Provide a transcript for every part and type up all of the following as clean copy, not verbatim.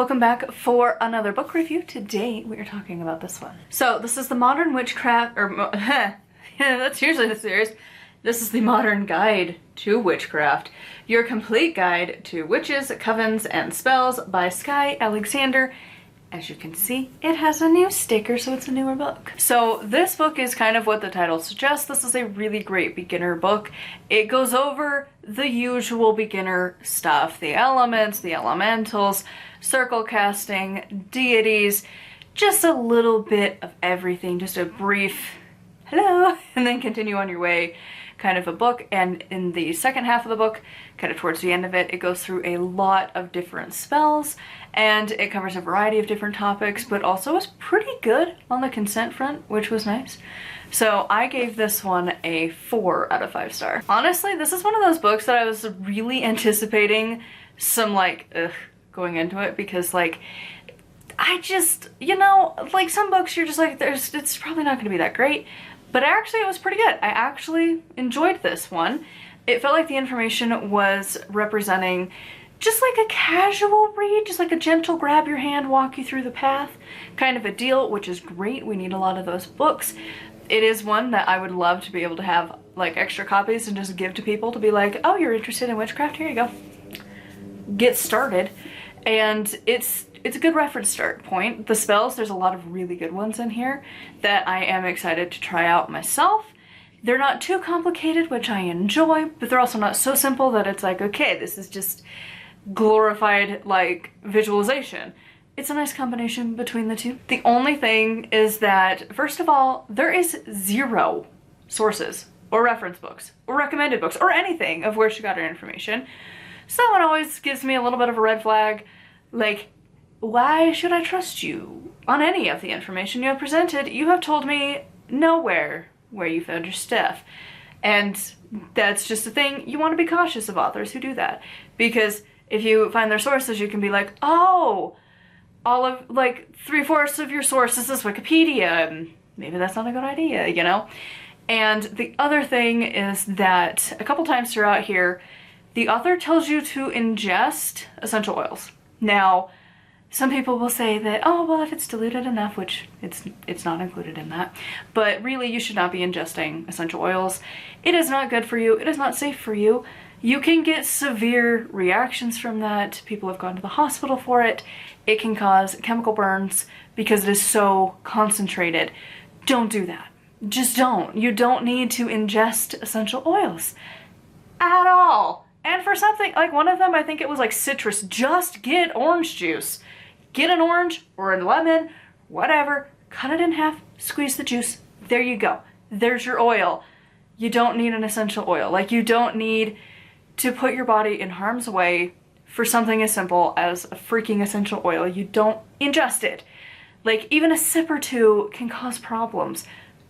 welcome back for another book review. Today we are talking about this one. So this is the Modern Witchcraft, yeah, that's usually the series. This is the Modern Guide to Witchcraft, your complete guide to witches, covens, and spells by Skye Alexander. As you can see, it has a new sticker, so it's a newer book. So this book is kind of what the title suggests. This is a really great beginner book. It goes over the usual beginner stuff, the elements, the elementals, circle casting, deities, just a little bit of everything, just a brief hello, and then continue on your way kind of a book. And in the second half of the book, kind of towards the end of it, it goes through a lot of different spells and it covers a variety of different topics, but also is pretty good on the consent front, which was nice. So I gave this one a 4 out of 5 star. Honestly, this is one of those books that I was really anticipating some going into it, because I just, some books you're just like, it's probably not gonna be that great. But actually it was pretty good. I actually enjoyed this one. It felt like the information was representing just like a casual read, just like a gentle grab your hand, walk you through the path kind of a deal, which is great. We need a lot of those books. It is one that I would love to be able to have like extra copies and just give to people to be like, oh, you're interested in witchcraft? Here you go. Get started. And it's a good reference start point. The spells, there's a lot of really good ones in here that I am excited to try out myself. They're not too complicated, which I enjoy, but they're also not so simple that it's like, okay, this is just glorified visualization. It's a nice combination between the two. The only thing is that, first of all, there is 0 sources or reference books or recommended books or anything of where she got her information. So it always gives me a little bit of a red flag, why should I trust you on any of the information you have presented? You have told me nowhere where you found your stuff. And that's just a thing. You want to be cautious of authors who do that, because if you find their sources, you can be like, oh, all of 3/4 of your sources is Wikipedia, and maybe that's not a good idea, And the other thing is that a couple times throughout here, the author tells you to ingest essential oils. Now, some people will say that, oh, well, if it's diluted enough, which it's not included in that, but really you should not be ingesting essential oils. It is not good for you. It is not safe for you. You can get severe reactions from that. People have gone to the hospital for it. It can cause chemical burns because it is so concentrated. Don't do that. Just don't. You don't need to ingest essential oils at all. And for something, one of them, I think it was citrus, just get orange juice. Get an orange or a lemon, whatever, cut it in half, squeeze the juice. There you go. There's your oil. You don't need an essential oil. You don't need to put your body in harm's way for something as simple as a freaking essential oil. You don't ingest it. Even a sip or two can cause problems.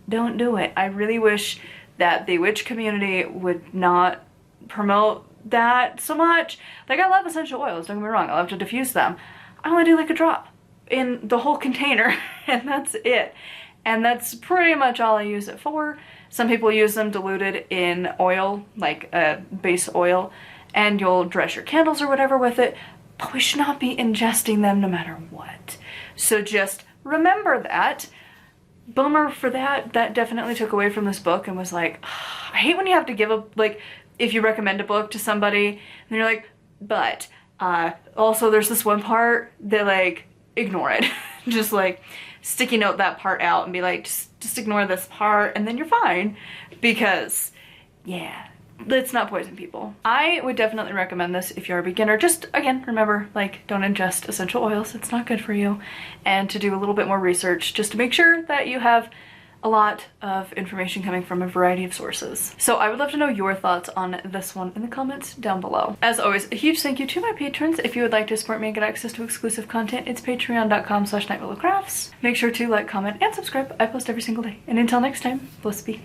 Don't do it. I really wish that the witch community would not promote that so much. I love essential oils, don't get me wrong. I love to diffuse them. I only do a drop in the whole container and that's it. And that's pretty much all I use it for. Some people use them diluted in oil, a base oil, and you'll dress your candles or whatever with it, but we should not be ingesting them no matter what. So just remember that. Bummer for that. That definitely took away from this book and was I hate when you have to give a, if you recommend a book to somebody and you're like, but also there's this one part that ignore it. Just sticky note that part out and be just ignore this part and then you're fine, because yeah, let's not poison people. I would definitely recommend this if you're a beginner. Just again, remember, don't ingest essential oils. It's not good for you. And to do a little bit more research just to make sure that you have a lot of information coming from a variety of sources. So I would love to know your thoughts on this one in the comments down below. As always, a huge thank you to my patrons. If you would like to support me and get access to exclusive content, it's patreon.com/nightwillowcrafts. Make sure to like, comment, and subscribe. I post every single day. And until next time, bless be.